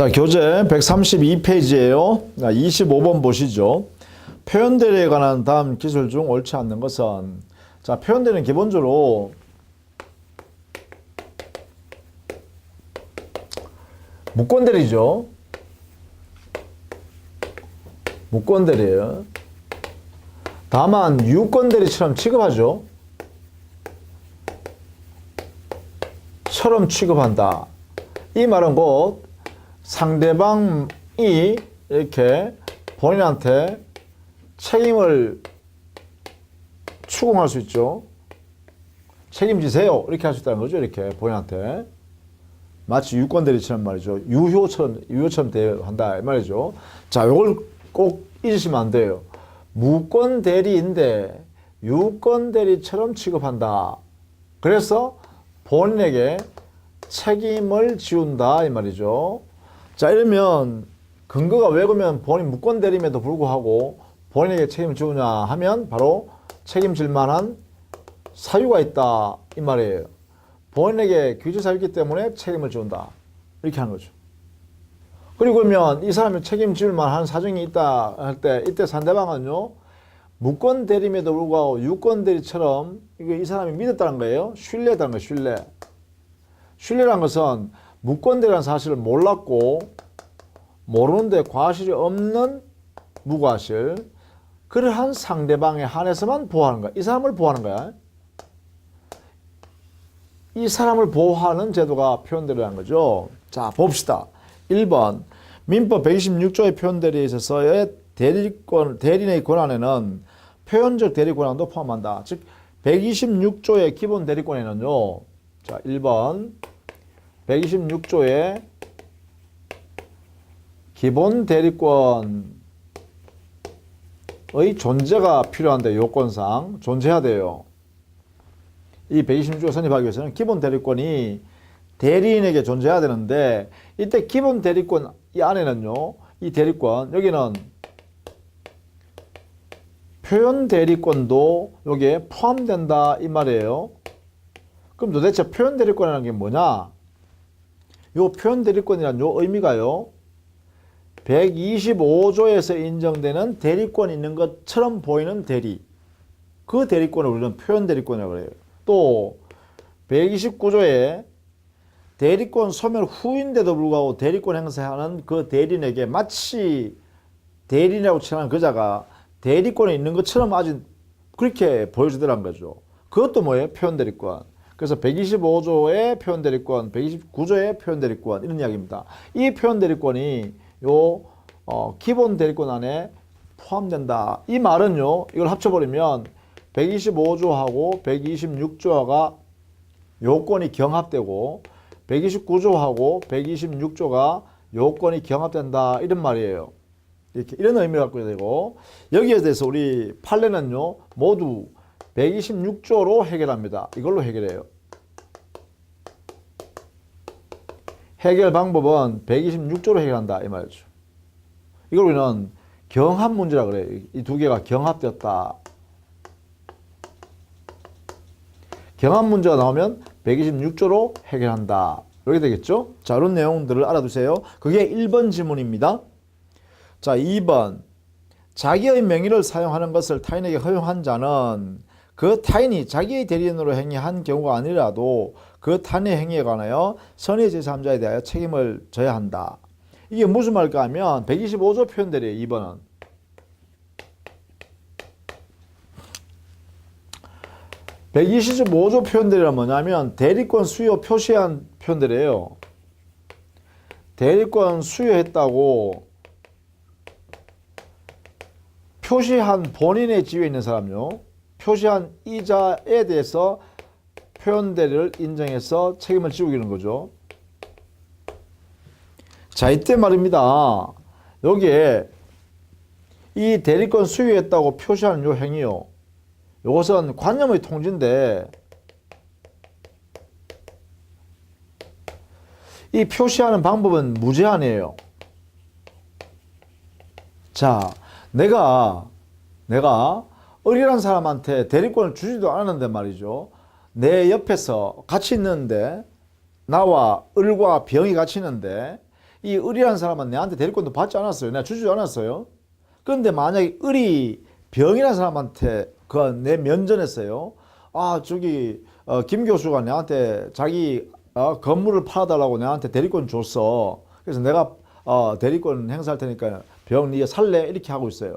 자, 교재 132페이지예요. 25번 보시죠. 표현대리에 관한 다음 기술 중 옳지 않는 것은, 자, 표현대리는 기본적으로 무권대리죠. 무권대리예요. 다만 유권대리처럼 취급하죠. 처럼 취급한다. 이 말은 곧 상대방이 이렇게 본인한테 책임을 추궁할 수 있죠. 책임지세요. 이렇게 할 수 있다는 거죠. 이렇게 본인한테. 마치 유권대리처럼 말이죠. 유효처럼 대한다. 이 말이죠. 자, 요걸 꼭 잊으시면 안 돼요. 무권대리인데 유권대리처럼 취급한다. 그래서 본인에게 책임을 지운다. 이 말이죠. 자, 이러면 근거가 왜 그러면 본인 무권대리임에도 불구하고 본인에게 책임을 지우냐 하면 바로 책임질 만한 사유가 있다. 이 말이에요. 본인에게 규제사유이기 때문에 책임을 지운다. 이렇게 하는 거죠. 그리고 그러면 이 사람이 책임질 만한 사정이 있다 할 때 이때 상대방은요. 무권대리임에도 불구하고 유권대리처럼 이 사람이 믿었다는 거예요. 신뢰했다는 거예요. 신뢰. 신뢰라는 것은 무권대리라는 사실을 몰랐고 모르는데 과실이 없는 무과실. 그러한 상대방에 한해서만 보호하는 거야. 이 사람을 보호하는 거야. 이 사람을 보호하는 제도가 표현대리라는 거죠. 자, 봅시다. 1번 민법 126조의 표현대리에 있어서의 대리인의 권한에는 표현적 대리 권한도 포함한다. 즉 126조의 기본 대리권에는요. 자, 1번 126조의 기본 대리권의 존재가 필요한데 요건상 존재해야 돼요. 이 126조가 성립하기 위해서는 기본 대리권이 대리인에게 존재해야 되는데 이때 기본 대리권 이 안에는요. 이 대리권 여기는 표현 대리권도 여기에 포함된다 이 말이에요. 그럼 도대체 표현 대리권이라는 게 뭐냐? 요 표현 대리권이란 요 의미가요. 125조에서 인정되는 대리권이 있는 것처럼 보이는 대리. 그 대리권을 우리는 표현 대리권이라고 해요. 또 129조에 대리권 소멸 후인데도 불구하고 대리권 행사하는 그 대리인에게 마치 대리인이라고 칭하는 그자가 대리권에 있는 것처럼 아주 그렇게 보여주더란 거죠. 그것도 뭐예요? 표현 대리권. 그래서 125조의 표현 대리권, 129조의 표현 대리권 이런 이야기입니다. 이 표현 대리권이 요 기본 대리권 안에 포함된다. 이 말은요. 이걸 합쳐버리면 125조하고 126조가 요건이 경합되고 129조하고 126조가 요건이 경합된다. 이런 말이에요. 이렇게 이런 의미를 갖고 되고 여기에 대해서 우리 판례는요. 모두 126조로 해결합니다. 이걸로 해결해요. 해결 방법은 126조로 해결한다. 이 말이죠. 이걸 우리는 경합 문제라 그래요. 이 두 개가 경합되었다. 경합 문제가 나오면 126조로 해결한다. 이렇게 되겠죠? 자, 이런 내용들을 알아두세요. 그게 1번 지문입니다. 자, 2번. 자기의 명의를 사용하는 것을 타인에게 허용한 자는 그 타인이 자기의 대리인으로 행위한 경우가 아니라도 그 타인의 행위에 관하여 선의 제3자에 대하여 책임을 져야 한다. 이게 무슨 말일까 하면 125조 표현대리예요. 2번은. (125조) 표현대리란 뭐냐면 대리권 수요 표시한 표현대리예요. 대리권 수요했다고 표시한 본인의 지위에 있는 사람요. 표시한 이자에 대해서 표현대리를 인정해서 책임을 지우기는 거죠. 자, 이때 말입니다. 여기에 이 대리권 수요했다고 표시하는 요 행위요. 이것은 관념의 통지인데 이 표시하는 방법은 무제한이에요. 자, 내가 을이라는 사람한테 대리권을 주지도 않았는데 말이죠. 내 옆에서 같이 있는데 나와 을과 병이 같이 있는데 이 을이라는 사람은 내한테 대리권도 받지 않았어요. 내가 주지 않았어요. 그런데 만약에 을이 병이라는 사람한테 내 면전했어요. 아, 저기 김 교수가 내한테 자기 건물을 팔아달라고 내한테 대리권 줬어. 그래서 내가 대리권 행사할 테니까 병 네가 살래? 이렇게 하고 있어요.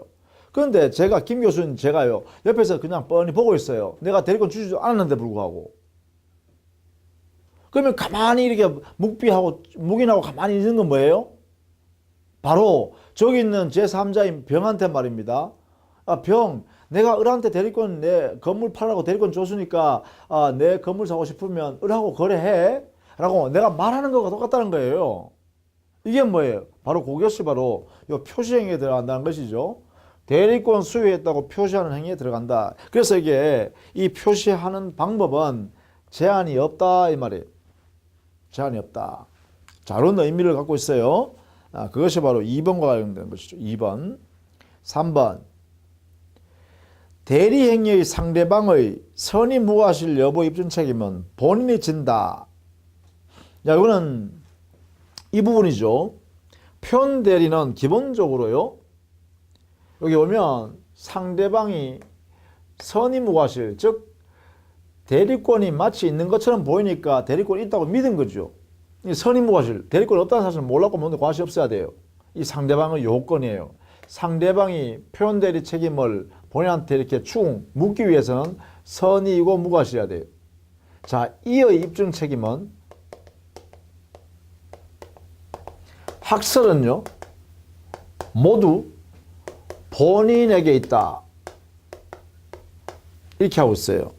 그런데 김 교수는 제가요 옆에서 그냥 뻔히 보고 있어요. 내가 대리권 주지도 않았는데 불구하고. 그러면 가만히 이렇게 묵인하고 가만히 있는 건 뭐예요? 바로 저기 있는 제3자인 병한테 말입니다. 병, 내가 을한테 대리권 내 건물 팔라고 대리권 줬으니까 내 건물 사고 싶으면 을하고 거래해 라고 내가 말하는 거가 똑같다는 거예요. 이게 뭐예요? 바로 그것이 바로 이 표시행위에 들어간다는 것이죠. 대리권 수여했다고 표시하는 행위에 들어간다. 그래서 이 표시하는 방법은 제한이 없다 이 말이에요. 제한이 없다. 자, 이런 의미를 갖고 있어요. 그것이 바로 2번과 관련된 것이죠. 2번. 3번. 대리행위의 상대방의 선의무과실 여부 입증 책임은 본인이 진다. 자, 이거는 이 부분이죠. 표현대리는 기본적으로요. 여기 보면 상대방이 선의무과실, 즉 대리권이 마치 있는 것처럼 보이니까 대리권이 있다고 믿은 거죠. 이 선의무과실, 대리권 없다는 사실을 몰랐고 뭔데 과실이 없어야 돼요. 이 상대방의 요건이에요. 상대방이 표현대리 책임을 본인한테 이렇게 묻기 위해서는 선의이고 무과실이어야 돼요. 자, 이의 입증 책임은 학설은요 모두 본인에게 있다 이렇게 하고 있어요.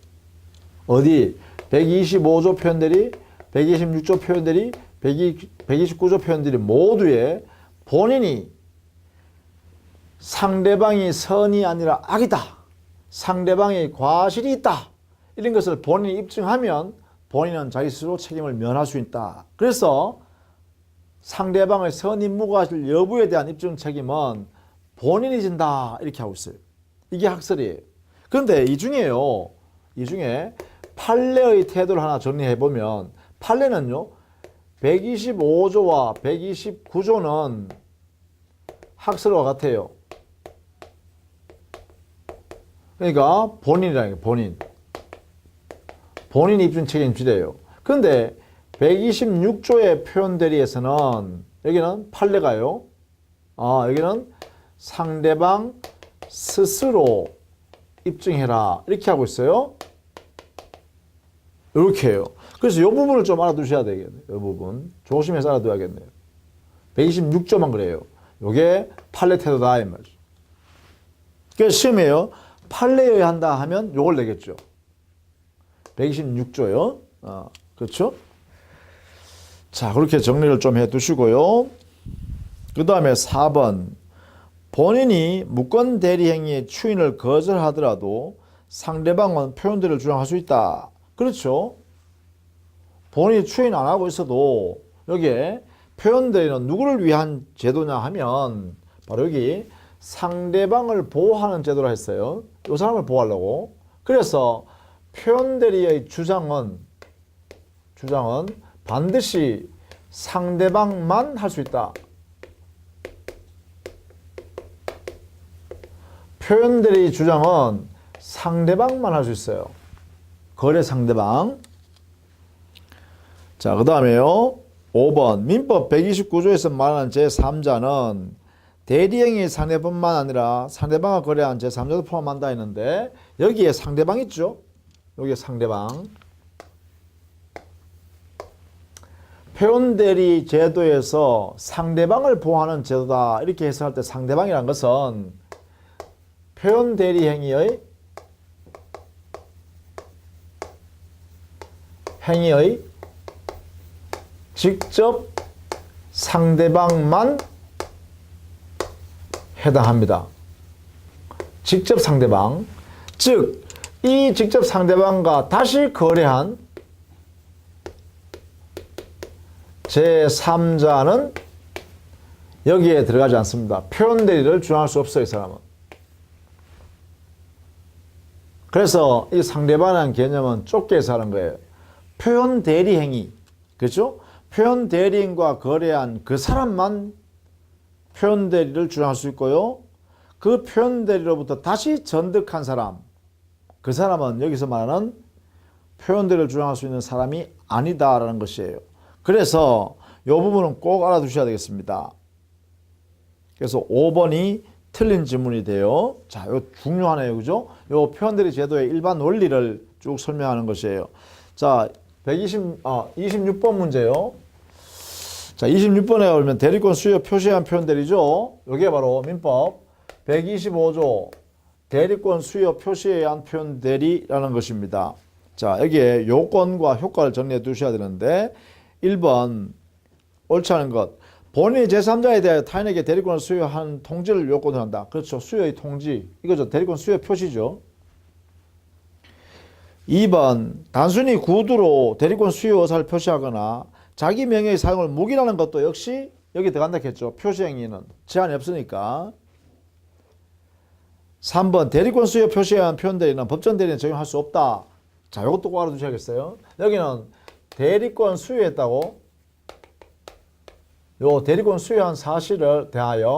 어디 125조 표현들이 126조 표현들이 129조 표현들이 모두에 본인이 상대방이 선이 아니라 악이다, 상대방이 과실이 있다 이런 것을 본인이 입증하면 본인은 자기 스스로 책임을 면할 수 있다. 그래서 상대방의 선의무과실 여부에 대한 입증 책임은 본인이 진다 이렇게 하고 있어요. 이게 학설이에요. 그런데 이 중에 판례의 태도를 하나 정리해 보면 판례는요 125조와 129조는 학설과 같아요. 그러니까 본인이라는 게 본인이 입증 책임 지래요. 그런데 126조의 표현대리에서는 여기는 판례가요. 여기는 상대방 스스로 입증해라 이렇게 하고 있어요. 이렇게 해요. 그래서 이 부분을 좀 알아두셔야 되겠네요. 이 부분 조심해서 알아둬야겠네요. 126조만 그래요. 이게 판례 태도다 이 말이죠. 그래서 시험에요. 판례여야 한다 하면 이걸 내겠죠. 126조요. 그렇죠? 자, 그렇게 정리를 좀 해 두시고요. 그 다음에 4번. 본인이 무권 대리 행위의 추인을 거절하더라도 상대방은 표현대리를 주장할 수 있다. 그렇죠? 본인이 추인 안 하고 있어도 여기에 표현대리는 누구를 위한 제도냐 하면 바로 여기 상대방을 보호하는 제도라 했어요. 이 사람을 보호하려고. 그래서 표현대리의 주장은 반드시 상대방만 할 수 있다. 표현대리 주장은 상대방만 할 수 있어요. 거래 상대방. 자, 그 다음에요. 5번. 민법 129조에서 말하는 제3자는 대리행위 상대뿐만 아니라 상대방과 거래한 제3자도 포함한다 했는데 여기에 상대방 있죠? 여기에 상대방. 표현대리 제도에서 상대방을 보호하는 제도다 이렇게 해석할 때 상대방이란 것은 표현대리 행위의 직접 상대방만 해당합니다. 직접 상대방, 즉 이 직접 상대방과 다시 거래한 제3자는 여기에 들어가지 않습니다. 표현대리를 주장할 수 없어요, 이 사람은. 그래서 이 상대방이라는 개념은 좁게 해서 하는 거예요. 표현대리 행위, 그렇죠? 표현 대리인과 거래한 그 사람만 표현 대리를 주장할 수 있고요. 그 표현 대리로부터 다시 전득한 사람, 그 사람은 여기서 말하는 표현 대리를 주장할 수 있는 사람이 아니다라는 것이에요. 그래서 이 부분은 꼭 알아두셔야 되겠습니다. 그래서 5번이 틀린 질문이 돼요. 자, 이거 중요하네요. 그죠? 이 표현 대리 제도의 일반 원리를 쭉 설명하는 것이에요. 자, 26번 문제요. 자, 26번에 오면 대리권 수요 표시한 표현 대리죠. 이게 바로 민법 125조 대리권 수요 표시에 의한 표현 대리라는 것입니다. 자, 여기에 요건과 효과를 정리해 두셔야 되는데 1번 옳지 않은 것. 본인이 제3자에 대하여 타인에게 대리권을 수여한 통지를 요건으로 한다. 그렇죠. 수여의 통지. 이거죠. 대리권 수여 표시죠. 2번 단순히 구두로 대리권 수요 의사를 표시하거나 자기 명예의 사용을 묵인하는 것도 역시 여기 들어간다 했죠. 표시행위는 제한이 없으니까. 3번 대리권 수요 표시에 의한 표현 대리는 법정 대리는 적용할 수 없다. 자, 이것도 꼭 알아두셔야겠어요. 여기는 대리권 수요했다고 요 대리권 수요한 사실을 대하여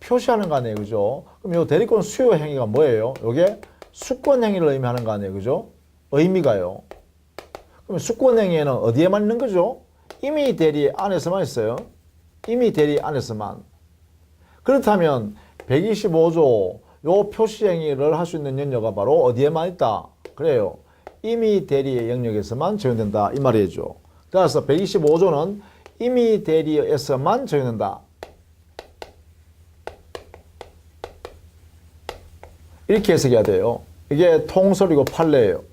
표시하는 거 아니에요. 그죠? 그럼 요 대리권 수요 행위가 뭐예요? 요게 수권 행위를 의미하는 거 아니에요. 그죠? 의미가요. 그럼 수권 행위에는 어디에만 있는 거죠? 임의 대리 안에서만 있어요. 임의 대리 안에서만. 그렇다면 125조 요 표시 행위를 할 수 있는 영역가 바로 어디에만 있다? 그래요. 임의 대리의 영역에서만 적용된다. 이 말이죠. 따라서 125조는 임의 대리에서만 적용된다. 이렇게 해석해야 돼요. 이게 통설이고 판례예요.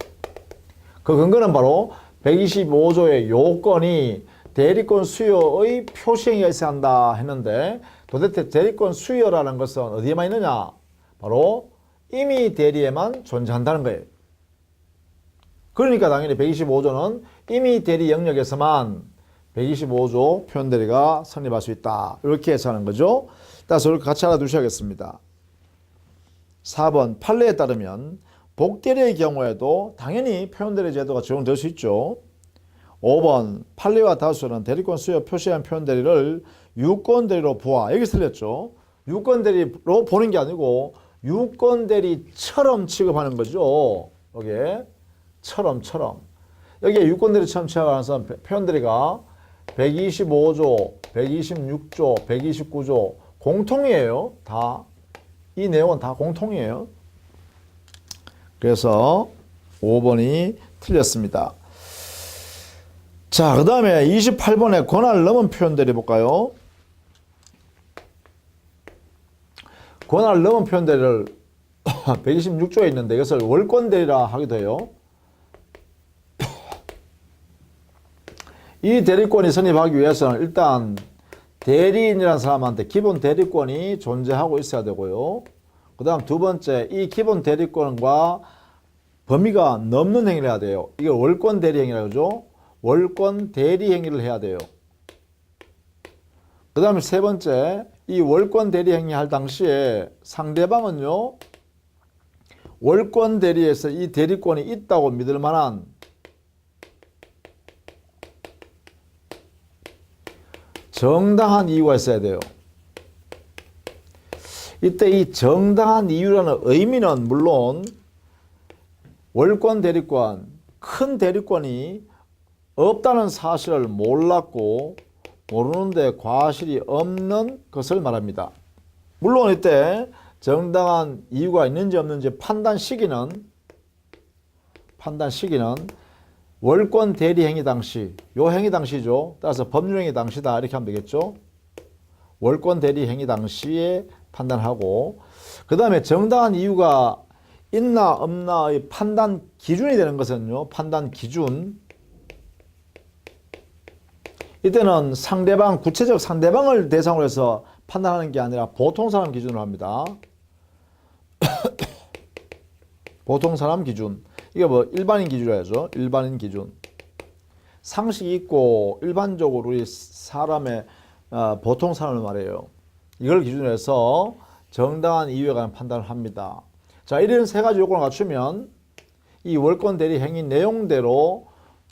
그 근거는 바로 125조의 요건이 대리권 수요의 표시행위가 있어야 한다 했는데 도대체 대리권 수요라는 것은 어디에만 있느냐? 바로 임의 대리에만 존재한다는 거예요. 그러니까 당연히 125조는 임의 대리 영역에서만 125조 표현 대리가 성립할 수 있다. 이렇게 해석하는 거죠. 따라서 이렇게 같이 알아두셔야겠습니다. 4번 판례에 따르면 복대리의 경우에도 당연히 표현 대리 제도가 적용될 수 있죠. 5번 판례와 다수는 대리권 수요 표시한 표현 대리를 유권 대리로 보아. 여기 틀렸죠. 유권 대리로 보는 게 아니고 유권 대리처럼 취급하는 거죠. 여기에 처럼. 여기에 유권 대리처럼 취급하는 사람 표현 대리가 125조, 126조, 129조 공통이에요. 다. 이 내용은 다 공통이에요. 그래서 5번이 틀렸습니다. 자, 그 다음에 28번에 권한을 넘은 표현 대리 볼까요? 권한을 넘은 표현 대리를 126조에 있는데 이것을 월권 대리라 하기도 해요. 이 대리권이 성립하기 위해서는 일단 대리인이라는 사람한테 기본 대리권이 존재하고 있어야 되고요. 그 다음 두 번째, 이 기본 대리권과 범위가 넘는 행위를 해야 돼요. 이게 월권 대리 행위라고 하죠. 월권 대리 행위를 해야 돼요. 그 다음에 세 번째, 이 월권 대리 행위 할 당시에 상대방은요, 월권 대리에서 이 대리권이 있다고 믿을 만한 정당한 이유가 있어야 돼요. 이때 이 정당한 이유라는 의미는 물론 월권 대리권, 큰 대리권이 없다는 사실을 몰랐고 모르는데 과실이 없는 것을 말합니다. 물론 이때 정당한 이유가 있는지 없는지 판단 시기는 월권 대리 행위 당시, 요 행위 당시죠. 따라서 법률 행위 당시다 이렇게 하면 되겠죠. 월권 대리 행위 당시에 판단하고 그 다음에 정당한 이유가 있나 없나의 판단 기준이 되는 것은요. 판단 기준. 이때는 상대방, 구체적 상대방을 대상으로 해서 판단하는 게 아니라 보통 사람 기준으로 합니다. 보통 사람 기준. 이게 뭐 일반인 기준으로 해야죠. 일반인 기준. 상식이 있고 일반적으로 우리 사람의 보통 사람을 말해요. 이걸 기준으로 해서 정당한 이유에 관한 판단을 합니다. 자, 이런 세 가지 요건을 갖추면 이 월권 대리 행위 내용대로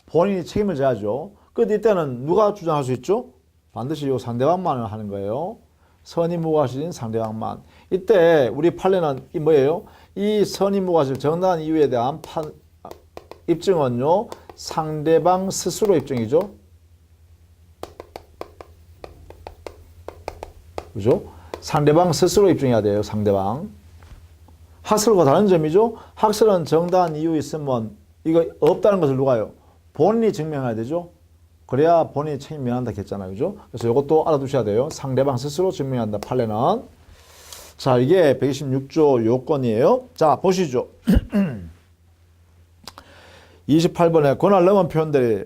본인이 책임을 져야죠. 근데 이때는 누가 주장할 수 있죠? 반드시 요 상대방만 하는 거예요. 선의무과실인 상대방만. 이때 우리 판례는 이 뭐예요? 이 선의무과실 정당한 이유에 대한 입증은요, 상대방 스스로 입증이죠. 그죠? 상대방 스스로 입증해야 돼요, 상대방. 학설과 다른 점이죠. 학설은 정당한 이유 있으면 이거 없다는 것을 누가요? 본인이 증명해야 되죠. 그래야 본인이 책임 면한다 했잖아요. 그죠? 그래서 이것도 알아두셔야 돼요. 상대방 스스로 증명해야 한다. 판례는. 자, 이게 126조 요건이에요. 자, 보시죠. 28번에 권한을 넘은 표현들이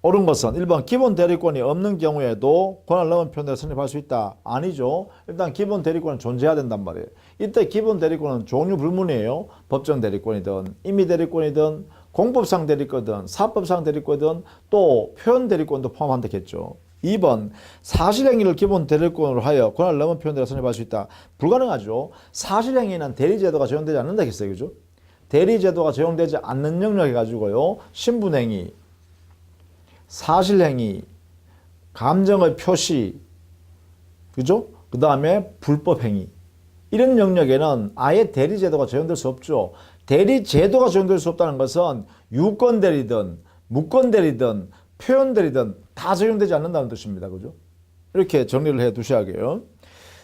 옳은 것은 1번 기본 대리권이 없는 경우에도 권한을 넘은 표현들을 성립할 수 있다. 아니죠. 일단 기본 대리권은 존재해야 된단 말이에요. 이때 기본 대리권은 종류 불문이에요. 법정 대리권이든 임의 대리권이든 공법상 대리권이든 사법상 대리권이든 또 표현 대리권도 포함한다겠죠. 2번 사실행위를 기본 대리권으로 하여 권한을 넘은 표현들을 성립할 수 있다. 불가능하죠. 사실행위는 대리제도가 적용되지 않는다 했어요. 그죠? 대리제도가 적용되지 않는 영역에 가지고요. 신분행위, 사실행위, 감정의 표시, 그죠? 그 다음에 불법행위. 이런 영역에는 아예 대리제도가 적용될 수 없죠. 대리제도가 적용될 수 없다는 것은 유권대리든 무권대리든 표현대리든 다 적용되지 않는다는 뜻입니다. 그죠? 이렇게 정리를 해 두셔야겠어요.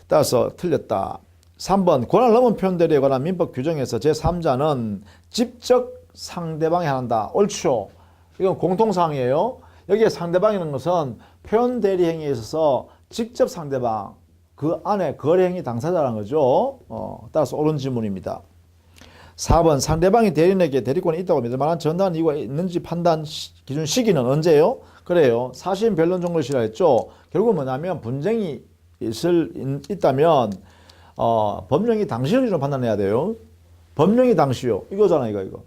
따라서 틀렸다. 3번 권한을 넘은 표현대리에 관한 민법 규정에서 제3자는 직접 상대방이 한다. 옳죠. 이건 공통사항이에요. 여기에 상대방이라는 것은 표현대리 행위에 있어서 직접 상대방, 그 안에 거래행위 당사자라는 거죠. 따라서 옳은 지문입니다. 4번 상대방이 대리인에게 대리권이 있다고 믿을 만한 정당한 이유가 있는지 판단 기준 시기는 언제예요? 그래요. 사실 변론 종료시라 했죠. 결국 뭐냐면 분쟁이 있다면 법령이 당시를 기준으로 판단해야 돼요. 법령이 당시요. 이거잖아 이거.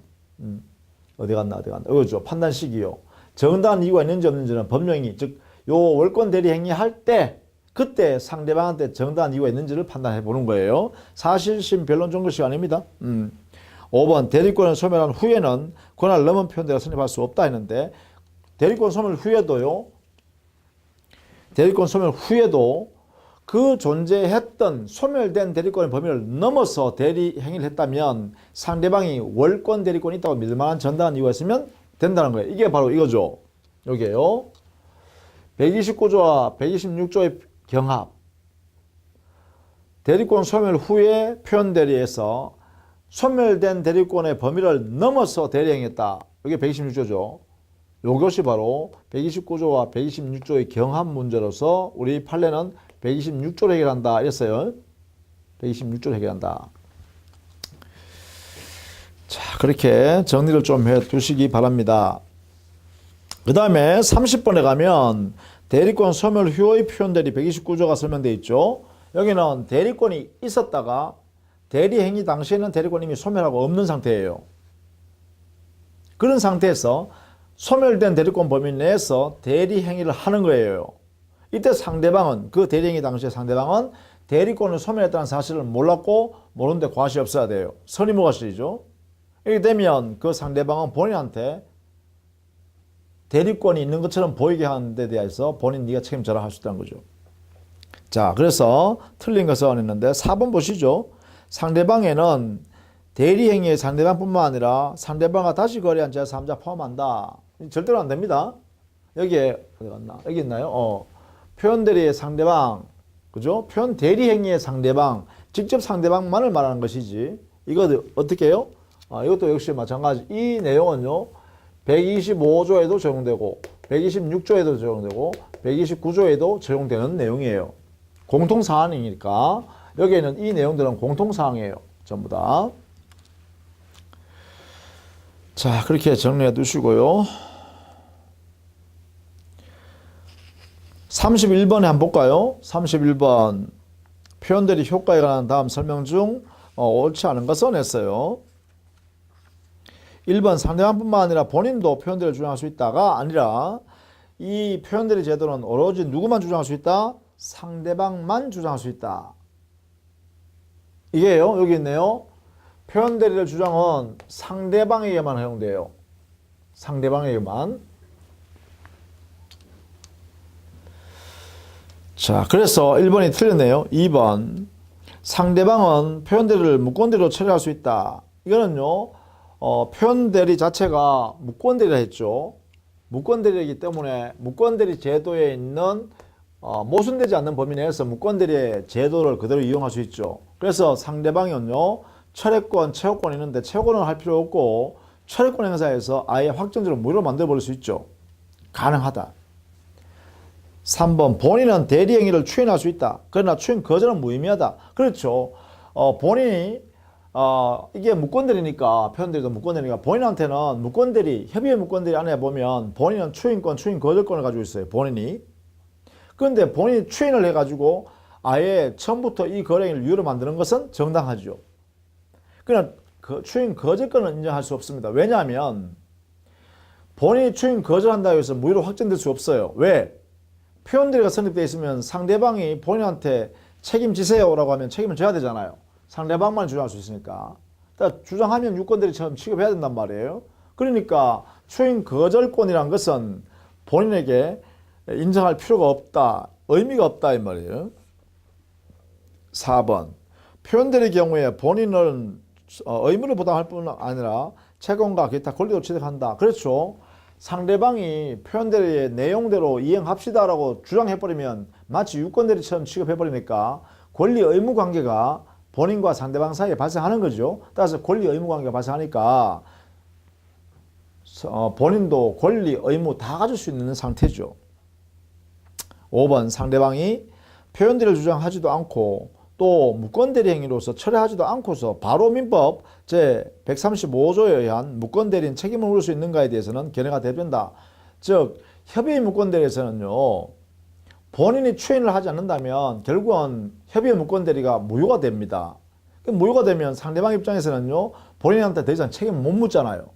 어디 갔나. 이거죠. 판단 시기요. 정당한 이유가 있는지 없는지는 법령이 즉 요 월권 대리 행위할 때 그때 상대방한테 정당한 이유가 있는지를 판단해 보는 거예요. 사실심 변론 종료 시간입니다. 5번 대리권을 소멸한 후에는 권한을 넘은 표현대로 성립할 수 없다 했는데 대리권 소멸 후에도요. 대리권 소멸 후에도 그 존재했던 소멸된 대리권의 범위를 넘어서 대리 행위를 했다면 상대방이 월권 대리권이 있다고 믿을 만한 정당한 이유가 있으면 된다는 거예요. 이게 바로 이거죠. 여기에요. 129조와 126조의 경합. 대리권 소멸 후에 표현 대리에서 소멸된 대리권의 범위를 넘어서 대리행했다. 이게 126조죠. 이것이 바로 129조와 126조의 경합 문제로서 우리 판례는 126조를 해결한다. 이랬어요. 126조를 해결한다. 자, 그렇게 정리를 좀 해 두시기 바랍니다. 그 다음에 30번에 가면 대리권 소멸 후의 표현대리 129조가 설명되어 있죠. 여기는 대리권이 있었다가 대리행위 당시에는 대리권이 이미 소멸하고 없는 상태예요. 그런 상태에서 소멸된 대리권 범위 내에서 대리행위를 하는 거예요. 이때 상대방은 그 대리행위 당시에 상대방은 대리권을 소멸했다는 사실을 몰랐고 모르는데 과실이 없어야 돼요. 선의무과실이죠. 이렇게 되면 그 상대방은 본인한테 대리권이 있는 것처럼 보이게 하는 데 대해서 본인 네가 책임져라 할 수 있다는 거죠. 자, 그래서 틀린 것은 했는데 4번 보시죠. 상대방에는 대리행위의 상대방뿐만 아니라 상대방과 다시 거래한 제3자 포함한다. 절대로 안 됩니다. 여기에 어디 갔나? 여기 있나요? 표현대리의 상대방, 그죠? 표현 대리행위의 상대방, 직접 상대방만을 말하는 것이지. 이거 어떻게 해요? 이것도 역시 마찬가지. 이 내용은요. 125조에도 적용되고 126조에도 적용되고 129조에도 적용되는 내용이에요. 공통사항이니까 여기에는 이 내용들은 공통사항이에요. 전부 다. 자, 그렇게 정리해 두시고요. 31번에 한번 볼까요? 31번 표현들이 효과에 관한 다음 설명 중 옳지 않은 것을 냈어요. 1번 상대방뿐만 아니라 본인도 표현대리를 주장할 수 있다가 아니라 이 표현대리 제도는 오로지 누구만 주장할 수 있다? 상대방만 주장할 수 있다. 이게요. 여기 있네요. 표현대리를 주장은 상대방에게만 허용돼요. 상대방에게만. 자, 그래서 1번이 틀렸네요. 2번. 상대방은 표현대리를 무권대리로 처리할 수 있다. 이거는요, 표현대리 자체가 무권대리라 했죠. 무권대리이기 때문에 무권대리 제도에 있는 모순되지 않는 범위 내에서 무권대리의 제도를 그대로 이용할 수 있죠. 그래서 상대방은요, 철회권, 채용권이 있는데 채용권은 할 필요 없고 철회권 행사에서 아예 확정적으로 무효로 만들어버릴 수 있죠. 가능하다. 3번 본인은 대리 행위를 추인할 수 있다. 그러나 추인 거절은 무의미하다. 그렇죠. 본인이 이게 무권대리니까 표현대리도 무권대리니까 본인한테는 무권대리 협의회 무권대리 안에 보면 본인은 추인권, 추인 거절권을 가지고 있어요. 본인이. 그런데 본인이 추인을 해가지고 아예 처음부터 이 거래행위를 유효로 만드는 것은 정당하죠. 그러나 그 추인 거절권은 인정할 수 없습니다. 왜냐하면 본인이 추인 거절한다고 해서 무효로 확정될 수 없어요. 왜? 표현대리가 성립되어 있으면 상대방이 본인한테 책임지세요라고 하면 책임을 져야 되잖아요. 상대방만 주장할 수 있으니까. 그러니까 주장하면 유권대리처럼 취급해야 된단 말이에요. 그러니까 추인 거절권이란 것은 본인에게 인정할 필요가 없다. 의미가 없다 이 말이에요. 4번 표현대리 경우에 본인은 의무를 부담할 뿐 아니라 채권과 기타 권리도 취득한다. 그렇죠. 상대방이 표현대리의 내용대로 이행합시다라고 주장해버리면 마치 유권대리처럼 취급해버리니까 권리 의무 관계가 본인과 상대방 사이에 발생하는 거죠. 따라서 권리 의무 관계가 발생하니까 본인도 권리 의무 다 가질 수 있는 상태죠. 5번 상대방이 표현대리를 주장하지도 않고 또 무권대리 행위로서 철회하지도 않고서 바로 민법 제135조에 의한 무권대리인 책임을 물을 수 있는가에 대해서는 견해가 대변다. 즉 협의회 무권대리에서는요. 본인이 추인을 하지 않는다면 결국은 협의회 무권대리가 무효가 됩니다. 무효가 되면 상대방 입장에서는요. 본인한테 더 이상 책임을 못 묻잖아요.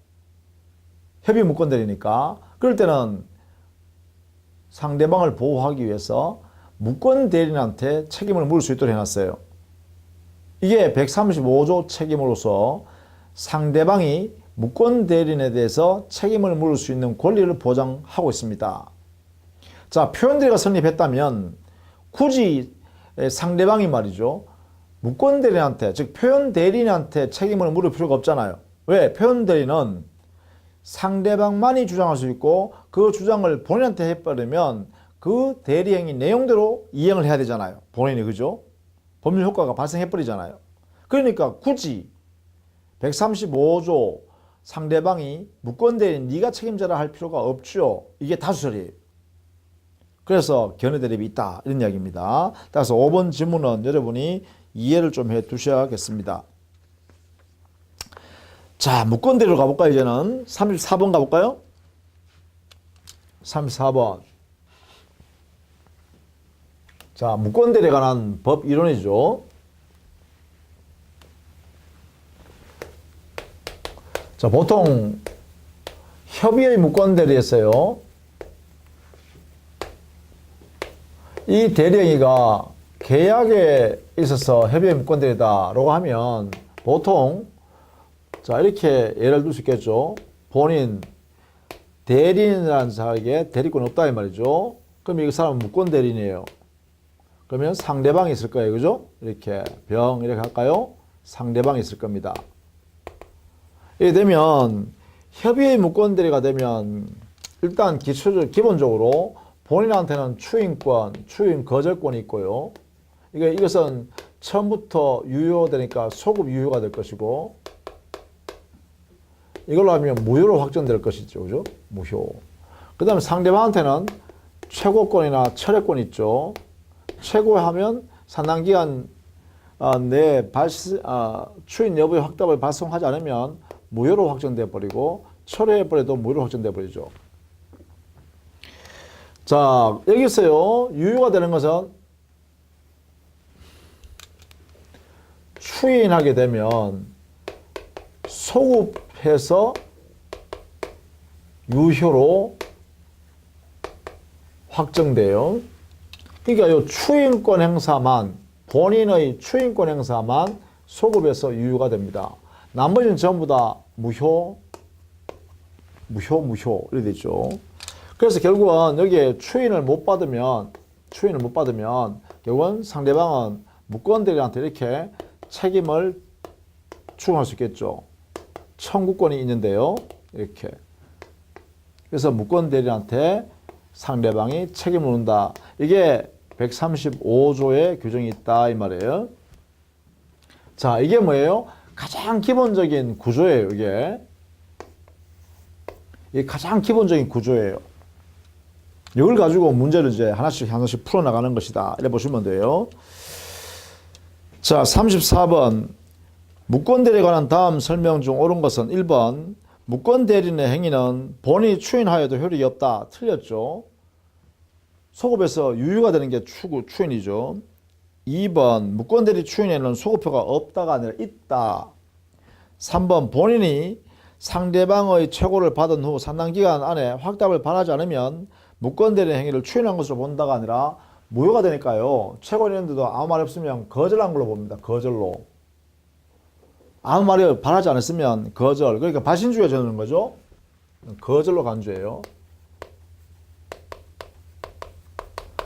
협의회 무권대리니까. 그럴 때는 상대방을 보호하기 위해서 무권대리인한테 책임을 물을 수 있도록 해놨어요. 이게 135조 책임으로서 상대방이 무권대리인에 대해서 책임을 물을 수 있는 권리를 보장하고 있습니다. 자, 표현대리가 성립했다면 굳이 상대방이 말이죠. 무권대리인한테, 즉 표현대리인한테 책임을 물을 필요가 없잖아요. 왜? 표현대리는 상대방만이 주장할 수 있고 그 주장을 본인한테 해버리면 그 대리행위 내용대로 이행을 해야 되잖아요. 본인이. 그죠? 법률 효과가 발생해버리잖아요. 그러니까 굳이 135조 상대방이 무권대리인 네가 책임져라 할 필요가 없죠. 이게 다수설이에요. 그래서 견해 대립이 있다. 이런 이야기입니다. 따라서 5번 질문은 여러분이 이해를 좀 해 두셔야겠습니다. 자, 무권대리로 가볼까요? 이제는 34번 가볼까요? 34번. 자, 무권대리에 관한 법 이론이죠. 자, 보통 협의의 무권대리에서요. 이 대리행위가 계약에 있어서 협의의 무권대리다라고 하면 보통 자, 이렇게 예를 들 수 있겠죠. 본인 대리인이라는 사람에게 대리권이 없다 이 말이죠. 그럼 이 사람은 무권대리인이에요. 그러면 상대방이 있을 거예요. 그죠? 이렇게 이렇게 할까요? 상대방이 있을 겁니다. 이렇게 되면 협의의 무권대리가 되면 일단 기본적으로 본인한테는 추인권, 추인 거절권이 있고요. 이것은 처음부터 유효되니까 소급 유효가 될 것이고 이걸로 하면 무효로 확정될 것이죠. 그죠? 무효. 그 다음에 상대방한테는 최고권이나 철회권이 있죠. 최고하면 상당기간 내 추인 여부의 확답을 발송하지 않으면 무효로 확정돼 버리고 철회해버려도 무효로 확정돼 버리죠. 자, 여기서요. 유효가 되는 것은 추인하게 되면 소급해서 유효로 확정돼요. 그러니까 이 추인권 행사만 본인의 추인권 행사만 소급해서 유효가 됩니다. 나머지는 전부 다 무효 이렇게 되죠. 그래서 결국은 여기에 추인을 못 받으면 추인을 못 받으면 결국은 상대방은 무권대리한테 이렇게 책임을 추궁할 수 있겠죠. 청구권이 있는데요. 이렇게. 그래서 무권대리한테 상대방이 책임을 묻는다. 이게 135조의 규정이 있다 이 말이에요. 자, 이게 뭐예요? 가장 기본적인 구조예요. 이게 가장 기본적인 구조예요. 이걸 가지고 문제를 이제 하나씩 풀어나가는 것이다. 이래 보시면 돼요. 자, 34번. 무권대리에 관한 다음 설명 중 옳은 것은 1번. 무권대리인의 행위는 본인이 추인하여도 효력이 없다. 틀렸죠. 소급에서 유효가 되는 게 추인이죠. 2번. 무권대리 추인에는 소급효가 없다가 아니라 있다. 3번. 본인이 상대방의 최고를 받은 후 상당기간 안에 확답을 바라지 않으면 무권대리 행위를 추인한 것으로 본다가 아니라 무효가 되니까요. 최고를 했는데도 아무 말이 없으면 거절한 걸로 봅니다. 거절로. 아무 말이 바라지 않았으면 거절. 그러니까 발신주의가 저는 거죠. 거절로 간주예요.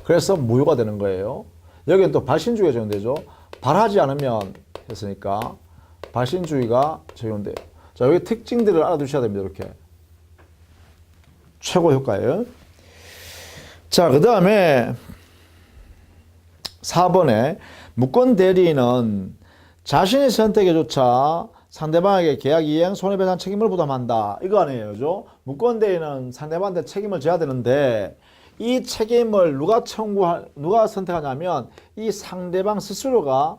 그래서 무효가 되는 거예요. 여기는 또 발신주의가 적용되죠. 바라지 않으면 했으니까 발신주의가 적용돼요. 자, 여기 특징들을 알아두셔야 됩니다. 이렇게. 최고 효과예요. 자, 그 다음에 4번에 무권대리인은 자신의 선택에조차 상대방에게 계약 이행 손해배상 책임을 부담한다. 이거 아니에요. 그죠? 무권대리인은 상대방한테 책임을 져야 되는데 이 책임을 누가 선택하냐면 이 상대방 스스로가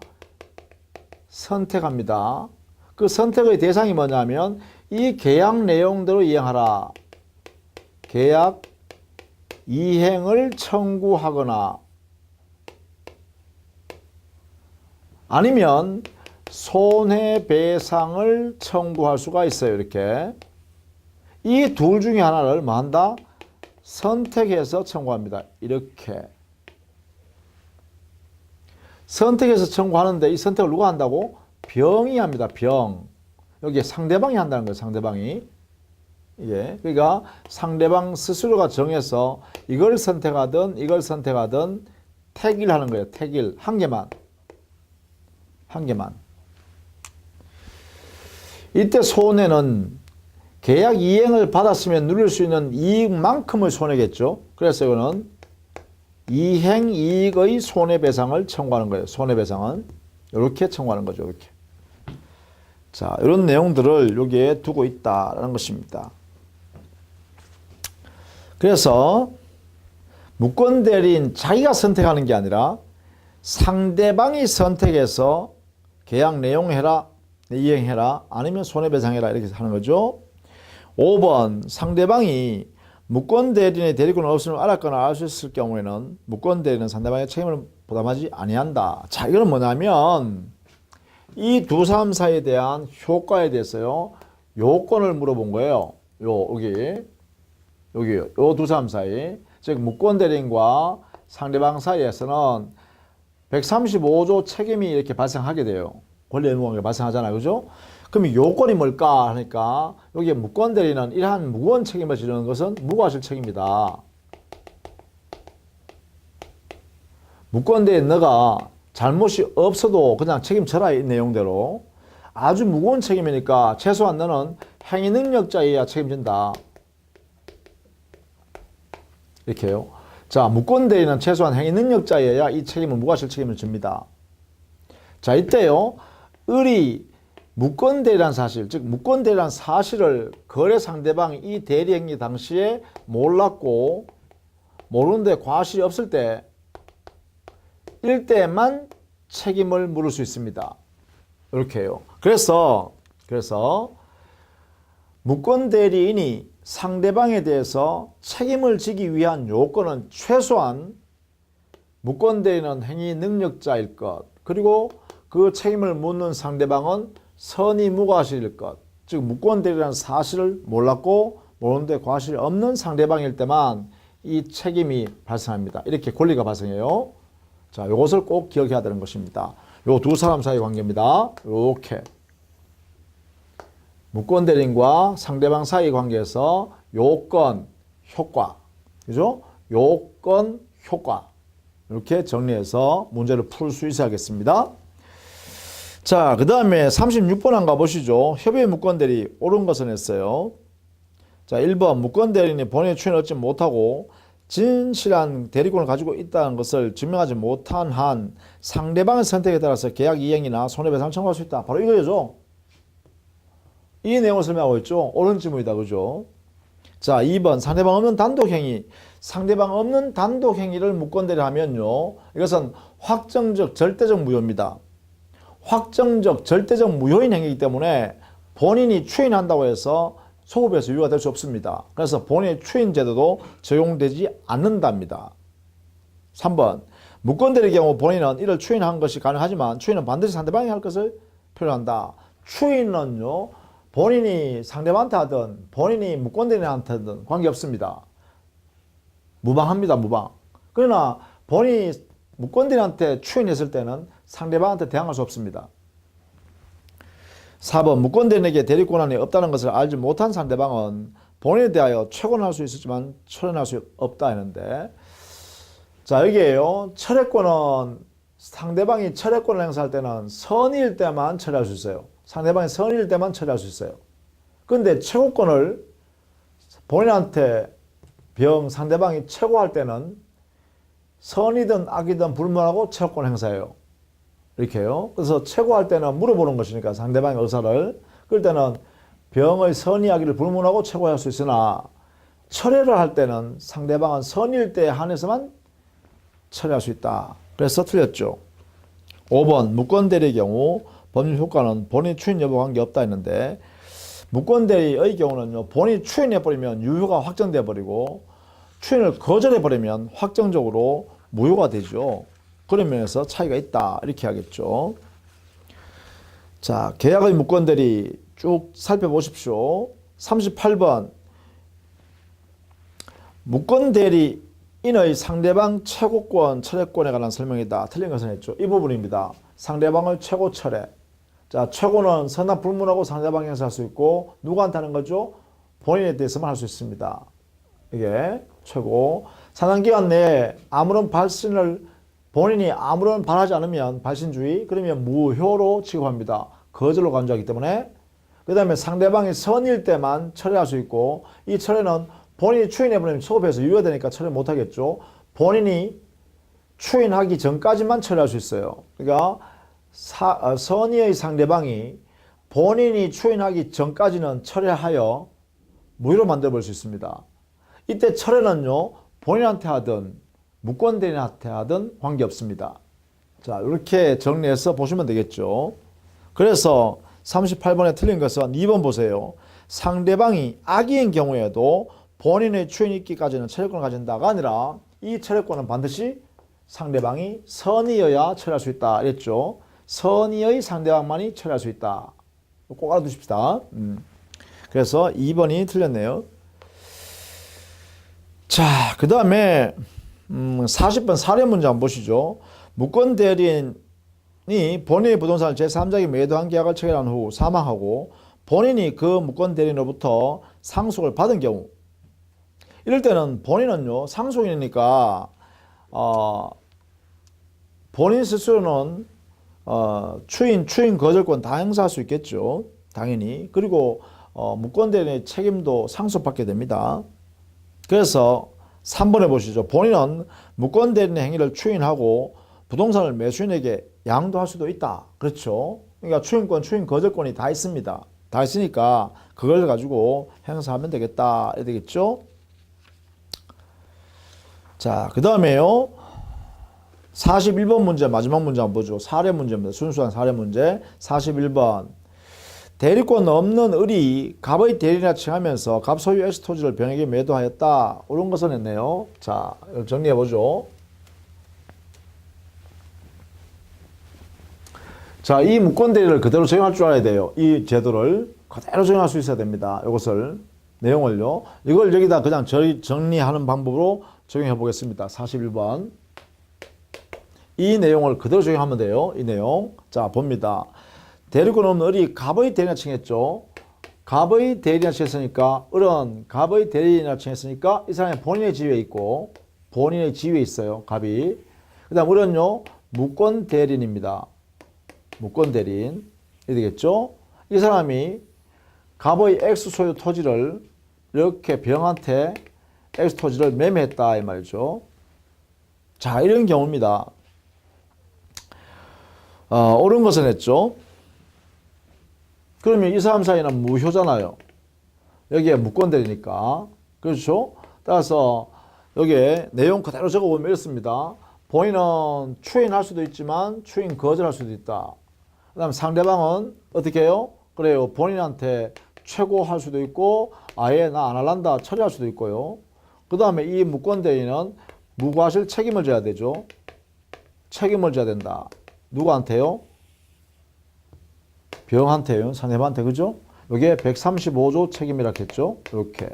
선택합니다. 그 선택의 대상이 뭐냐면 이 계약 내용대로 이행하라. 계약 이행을 청구하거나 아니면 손해배상을 청구할 수가 있어요. 이렇게. 이 둘 중에 하나를 뭐 한다? 선택해서 청구합니다. 이렇게. 선택해서 청구하는데 이 선택을 누가 한다고? 병이 합니다. 병. 여기 상대방이 한다는 거예요. 상대방이. 예. 그러니까 상대방 스스로가 정해서 이걸 선택하든 이걸 선택하든 택일하는 거예요. 택일. 한 개만. 이때 손해는 계약 이행을 받았으면 누릴 수 있는 이익만큼의 손해겠죠. 그래서 이거는 이행 이익의 손해배상을 청구하는 거예요. 손해배상은 이렇게 청구하는 거죠. 이렇게. 자, 이런 내용들을 여기에 두고 있다라는 것입니다. 그래서 무권대리인 자기가 선택하는 게 아니라 상대방이 선택해서 계약 내용 해라, 이행해라, 아니면 손해배상해라 이렇게 하는 거죠. 5번 상대방이 무권대리인의 대리권을 없음을 알았거나 알 수 있을 경우에는 무권대리인은 상대방의 책임을 부담하지 아니한다. 자, 이건 뭐냐면 이 두 사람 사이에 대한 효과에 대해서요. 요건을 물어본 거예요. 여기요. 요 두 사람 사이. 즉 무권대리인과 상대방 사이에서는 135조 책임이 이렇게 발생하게 돼요. 권리 의무관계가 발생하잖아요. 그죠? 그럼 요건이 뭘까 하니까 여기에 무권대리는 이러한 무거운 책임을 지르는 것은 무과실 책임이다. 무권대리인 너가 잘못이 없어도 그냥 책임져라 이 내용대로. 아주 무거운 책임이니까 최소한 너는 행위능력자여야 책임진다. 이렇게요. 자, 무권대리는 최소한 행위능력자여야 이 책임은 무과실 책임을 집니다. 자, 이때요. 을이 무권대리란 사실, 즉 무권대리란 사실을 거래 상대방이 이 대리행위 당시에 몰랐고 모르는데 과실이 없을 때 일때만 책임을 물을 수 있습니다. 이렇게 해요. 그래서 무권대리인이 상대방에 대해서 책임을 지기 위한 요건은 최소한 무권대리는 행위 능력자일 것, 그리고 그 책임을 묻는 상대방은 선의무과실일 것, 즉 무권대리라는 사실을 몰랐고 모르는데 과실이 없는 상대방일 때만 이 책임이 발생합니다. 이렇게 권리가 발생해요. 자, 이것을 꼭 기억해야 되는 것입니다. 요 두 사람 사이 관계입니다. 이렇게 무권대리인과 상대방 사이 관계에서 요건, 효과, 그죠? 요건, 효과 이렇게 정리해서 문제를 풀 수 있어야겠습니다. 자, 그 다음에 36번 한번 가보시죠. 협의의 무권대리 옳은 것은 했어요. 자, 1번 무권대리인이 본인의 추인을 얻지 못하고 진실한 대리권을 가지고 있다는 것을 증명하지 못한 한 상대방의 선택에 따라서 계약 이행이나 손해배상을 청구할 수 있다. 바로 이거죠. 이 내용을 설명하고 있죠. 옳은 질문이다. 그죠? 자, 2번 상대방 없는 단독행위. 상대방 없는 단독행위를 무권대리 하면요. 이것은 확정적 절대적 무효입니다. 확정적 절대적 무효인 행위이기 때문에 본인이 추인한다고 해서 소급해서 유효가 될 수 없습니다. 그래서 본인의 추인 제도도 적용되지 않는답니다. 3번 무권대리의 경우 본인은 이를 추인한 것이 가능하지만 추인은 반드시 상대방이 할 것을 표현한다. 추인은요. 본인이 상대방한테 하든 본인이 무권대리한테 하든 관계없습니다. 무방합니다. 무방. 그러나 본인이 무권대리한테 추인했을 때는 상대방한테 대항할 수 없습니다. 4번 무권대리에게 대리권한이 없다는 것을 알지 못한 상대방은 본인에 대하여 최고는 수 있었지만 철회할 수 없다 했는데, 자 여기에요. 철회권은 상대방이 철회권을 행사할 때는 선의일 때만 철회할 수 있어요. 상대방이 선의일 때만 처리할 수 있어요. 그런데 최고권을 본인한테 상대방이 최고할 때는 선이든 악이든 불문하고 최고권 행사해요. 이렇게요. 그래서 최고할 때는 물어보는 것이니까 상대방의 의사를. 그럴 때는 병의 선의 악의를 불문하고 최고할 수 있으나 철회를 할 때는 상대방은 선일 때 한해서만 처리할 수 있다. 그래서 틀렸죠. 5번 무권대리의 경우 법률 효과는 본인 추인 여부와 관계없다 했는데, 무권대리의 경우는요. 본인이 추인해버리면 유효가 확정돼 버리고 추인을 거절해버리면 확정적으로 무효가 되죠. 그런 면에서 차이가 있다. 이렇게 하겠죠. 자, 계약의 무권대리 쭉 살펴보십시오. 38번 무권대리인의 상대방 최고권 철회권에 관한 설명이다. 틀린 것은 했죠. 이 부분입니다. 상대방의 최고 철회. 자, 최고는 선악 불문하고 상대방이 행사할 수 있고 누구한테 하는 거죠? 본인에 대해서만 할 수 있습니다. 이게 최고. 사단기간 내에 아무런 발신을 본인이 아무런 발하지 않으면 발신주의, 그러면 무효로 취급합니다. 거절로 간주하기 때문에. 그 다음에 상대방이 선일 때만 철회할 수 있고, 이 철회는 본인이 추인해버리면 소급해서 유효되니까 철회 못하겠죠. 본인이 추인하기 전까지만 처리할 수 있어요. 그러니까 선의의 상대방이 본인이 추인하기 전까지는 철회하여 무효로 만들어버릴 수 있습니다. 이때 철회는요. 본인한테 하든 무권대리한테 하든 관계없습니다. 자, 이렇게 정리해서 보시면 되겠죠. 그래서 38번에 틀린 것은 2번 보세요. 상대방이 악의인 경우에도 본인의 추인 있기까지는 철회권을 가진다가 아니라 이 철회권은 반드시 상대방이 선의여야 처리할 수 있다. 이랬죠. 선의의 상대방만이 처리할 수 있다. 꼭 알아두십시다. 그래서 2번이 틀렸네요. 자, 그 다음에 40번 사례 문제 한번 보시죠. 무권대리인이 본인의 부동산을 제3자에게 매도한 계약을 체결한 후 사망하고 본인이 그 무권대리인으로부터 상속을 받은 경우, 이럴 때는 본인은요 상속인이니까 본인 스스로는 추인 거절권 다 행사할 수 있겠죠. 당연히. 그리고 무권대리인의 책임도 상속받게 됩니다. 그래서 3번에 보시죠. 본인은 무권대리인의 행위를 추인하고 부동산을 매수인에게 양도할 수도 있다. 그렇죠. 그러니까 추인권, 추인 거절권이 다 있습니다. 다 있으니까 그걸 가지고 행사하면 되겠다. 이래 되겠죠. 자, 그 다음에요. 41번 문제, 마지막 문제 한번 보죠. 사례 문제입니다. 순수한 사례 문제. 41번. 대리권 없는 을이 갑의 대리인이라 칭하면서 갑 소유 S 토지를 병에게 매도하였다. 옳은 것은 했네요. 자, 정리해 보죠. 자, 이 무권대리를 그대로 적용할 줄 알아야 돼요. 이 제도를 그대로 적용할 수 있어야 됩니다. 이것을, 내용을요. 이걸 여기다 그냥 정리하는 방법으로 적용해 보겠습니다. 41번. 이 내용을 그대로 적용하면 돼요. 이 내용. 자, 봅니다. 대리권 없는 을이 갑의 대리인이라 칭했죠. 갑의 대리인이라 칭했으니까, 을은 갑의 대리인이라 칭했으니까 이 사람이 본인의 지위에 있고, 본인의 지위에 있어요. 갑이. 그 다음 우리는요, 무권 대리인입니다. 무권 대리인. 이 되겠죠? 이 사람이 갑의 X 소유 토지를 이렇게 병한테 X 토지를 매매했다 이 말이죠. 자, 이런 경우입니다. 옳은 것은 했죠. 그러면 이 사람 사이는 무효잖아요. 여기에 무권 대리니까. 그렇죠? 따라서 여기에 내용 그대로 적어보면 이렇습니다. 본인은 추인할 수도 있지만 추인 거절할 수도 있다. 그 다음 상대방은 어떻게 해요? 그래요. 본인한테 최고할 수도 있고 아예 나 안 할란다 처리할 수도 있고요. 그 다음에 이 무권 대리는 무과실 책임을 져야 되죠. 책임을 져야 된다. 누구한테요? 병한테요. 상대방한테. 그죠? 이게 135조 책임이라 했죠. 이렇게.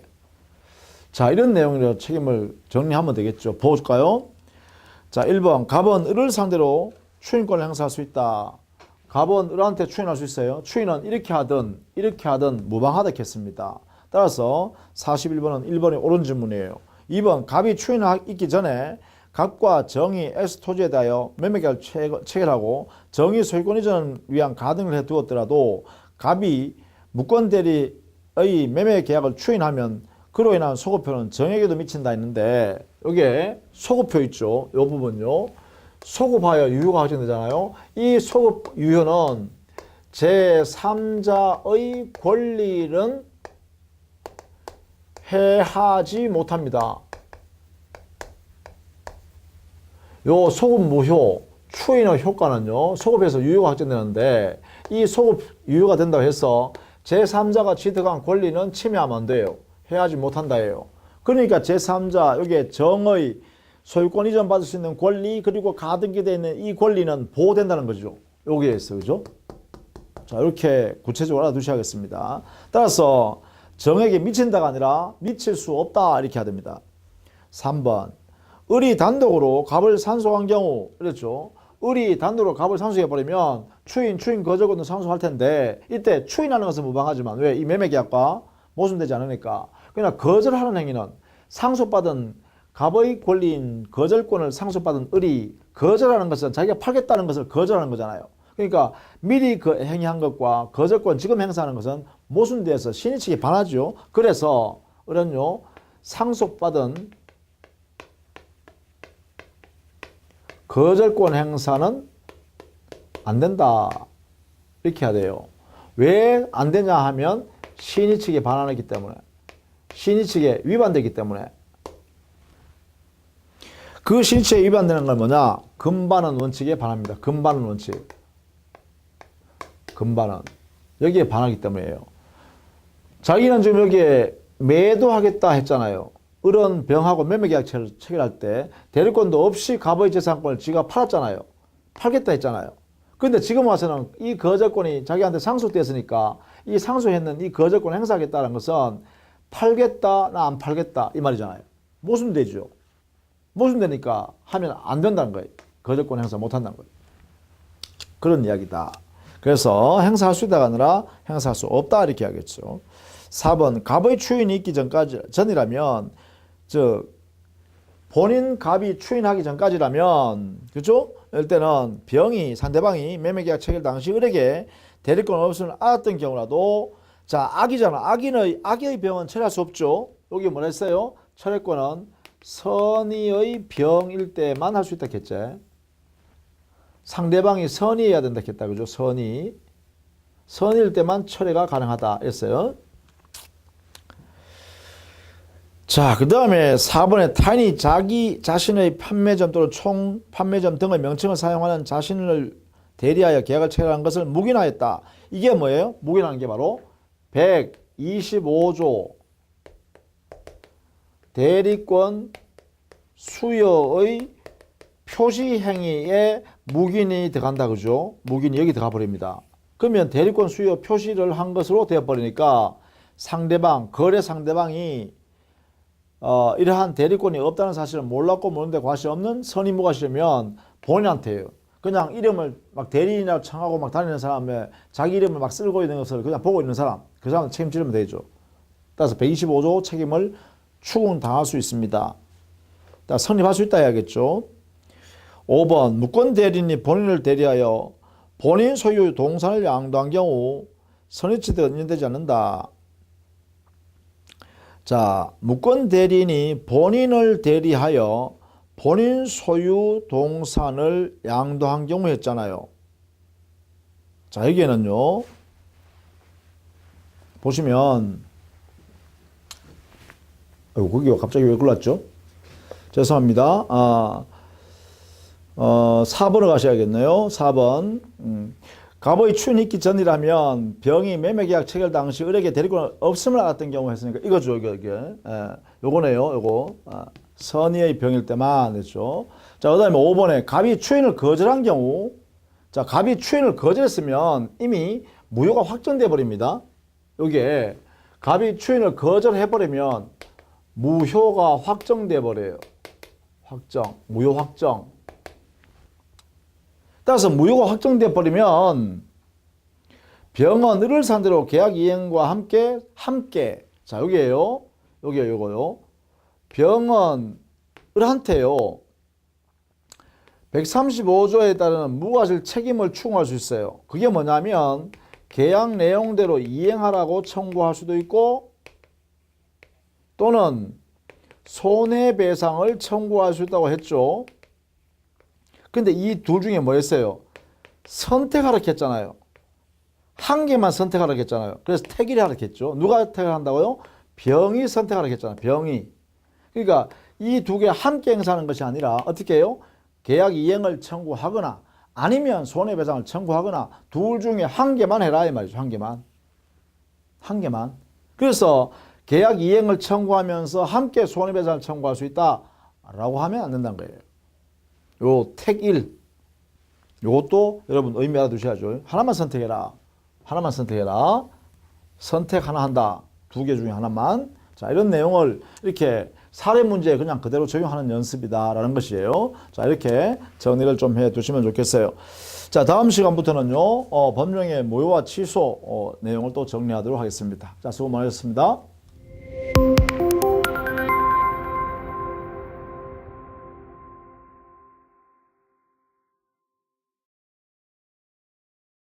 자, 이런 내용으로 책임을 정리하면 되겠죠. 볼까요? 자, 1번. 갑은 을을 상대로 추인권을 행사할 수 있다. 갑은 을한테 추인할 수 있어요. 추인은 이렇게 하든 무방하다 했습니다. 따라서 41번은 1번이 옳은 질문이에요. 2번. 갑이 추인하기 전에 갑과 정이 X 토지에 대하여 매매계약을 체결하고 정이 소유권 이전을 위한 가등을 해두었더라도 갑이 무권 대리의 매매 계약을 추인하면 그로 인한 소급표는 정에게도 미친다 했는데 여기에 소급표 있죠. 이 부분요. 소급하여 유효가 확정되잖아요. 이 소급 유효는 제3자의 권리는 해하지 못합니다. 요 소급 무효, 추인의 효과는요, 소급에서 유효가 확정되는데, 이 소급 유효가 된다고 해서 제3자가 취득한 권리는 침해하면 안 돼요. 해하지 못한다예요. 그러니까 제3자, 여기에 정의 소유권 이전 받을 수 있는 권리, 그리고 가등기되어 있는 이 권리는 보호된다는 거죠. 여기에 있어, 그죠? 자, 이렇게 구체적으로 알아두셔야겠습니다. 따라서 정에게 미친다가 아니라 미칠 수 없다, 이렇게 해야 됩니다. 3번. 을이 단독으로 갑을 상속한 경우, 그렇죠? 을이 단독으로 갑을 상속해버리면 추인 거절권도 상속할 텐데 이때 추인하는 것은 무방하지만 왜? 이 매매계약과 모순되지 않으니까. 그러나 거절하는 행위는 상속받은 갑의 권리인 거절권을 상속받은 을이 거절하는 것은 자기가 팔겠다는 것을 거절하는 거잖아요. 그러니까 미리 그 행위한 것과 거절권 지금 행사하는 것은 모순돼서 신의 측에 반하죠. 그래서 을은요, 상속받은 거절권 행사는 안 된다. 이렇게 해야 돼요. 왜 안 되냐 하면 신의 측에 반환하기 때문에, 신의 측에 위반되기 때문에. 그 신의 측에 위반되는 건 뭐냐? 금반원 원칙에 반합니다. 금반원 원칙. 금반원. 여기에 반하기 때문이에요. 자기는 지금 여기에 매도하겠다 했잖아요. 을은 병하고 매매계약을 체결할 때 대리권도 없이 갑의 재산권을 지가 팔았잖아요. 팔겠다 했잖아요. 그런데 지금 와서는 이 거절권이 자기한테 상속됐으니까 이 상속했는 이 거절권 행사하겠다는 것은 팔겠다, 나 안 팔겠다 이 말이잖아요. 모순되죠. 모순되니까 하면 안 된다는 거예요. 거절권 행사 못 한다는 거예요. 그런 이야기다. 그래서 행사할 수 있다가 아니라 행사할 수 없다 이렇게 하겠죠. 4번. 갑의 추인이 있기 전이라면 즉 본인 갑이 추인하기 전까지라면, 그죠? 이럴 때는 병이, 상대방이 매매계약 체결 당시 을에게 대리권 없음을 알았던 경우라도, 자, 악이잖아. 악의 병은 처리할 수 없죠. 여기 뭐라 했어요? 철회권은 선의의 병일 때만 할 수 있다 했지. 상대방이 선의해야 된다 했다. 그죠? 선의일 때만 철회가 가능하다 했어요. 자, 그 다음에 4번에 타인이 자기 자신의 판매점 또는 총 판매점 등의 명칭을 사용하는 자신을 대리하여 계약을 체결한 것을 묵인하였다. 이게 뭐예요? 묵인하는 게 바로 125조 대리권 수여의 표시행위에 묵인이 들어간다. 그죠? 묵인이 여기 들어가 버립니다. 그러면 대리권 수여 표시를 한 것으로 되어버리니까 상대방, 거래 상대방이 이러한 대리권이 없다는 사실을 몰랐고 모르는데 과실이 없는 선의무과실이면 본인한테요. 그냥 이름을 막 대리인이라고 청하고 막 다니는 사람에 자기 이름을 막 쓸고 있는 것을 그냥 보고 있는 사람, 그 사람 책임지면 되죠. 따라서 125조 책임을 추궁당할 수 있습니다. 선입할 수 있다 해야겠죠. 5번 무권 대리인이 본인을 대리하여 본인 소유 동산을 양도한 경우 선의치대가 인정되지 않는다. 자, 무권 대리인이 본인을 대리하여 본인 소유 동산을 양도한 경우 했잖아요. 자, 여기에는요, 보시면, 거기가 갑자기 왜 골랐죠? 죄송합니다. 4번을 가셔야겠네요. 4번. 갑의 추인이 있기 전이라면 병이 매매계약 체결 당시 을에게 대리권 없음을 알았던 경우 했으니까 이거죠. 이게. 요거네요. 요거. 선의의 병일 때만 했죠. 자, 그 다음에 5번에 갑이 추인을 거절한 경우. 자, 갑이 추인을 거절했으면 이미 무효가 확정돼 버립니다. 요게 갑이 추인을 거절해버리면 무효가 확정돼 버려요. 무효 확정. 따라서 무효가 확정돼 버리면 병은 을을 상대로 계약 이행과 함께 자, 여기에요. 요거요. 병은 을한테요. 135조에 따르는 무과실 책임을 추궁할 수 있어요. 그게 뭐냐면 계약 내용대로 이행하라고 청구할 수도 있고 또는 손해배상을 청구할 수 있다고 했죠. 근데 이 둘 중에 뭐였어요? 선택하라고 했잖아요. 한 개만 선택하라고 했잖아요. 그래서 택일하라고 했죠. 누가 택한다고요? 병이 선택하라고 했잖아요. 병이. 그러니까 이 두 개 함께 행사하는 것이 아니라 어떻게 해요? 계약 이행을 청구하거나 아니면 손해배상을 청구하거나 둘 중에 한 개만 해라 이 말이죠. 한 개만. 그래서 계약 이행을 청구하면서 함께 손해배상을 청구할 수 있다라고 하면 안 된다는 거예요. 요 택1 요것도 여러분 의미 알아두셔야죠. 하나만 선택해라. 선택 하나 한다. 두 개 중에 하나만. 자, 이런 내용을 이렇게 사례 문제에 그냥 그대로 적용하는 연습이다라는 것이에요. 자, 이렇게 정리를 좀 해 두시면 좋겠어요. 자, 다음 시간부터는요, 법령의 무효와 취소 내용을 또 정리하도록 하겠습니다. 자, 수고 많으셨습니다.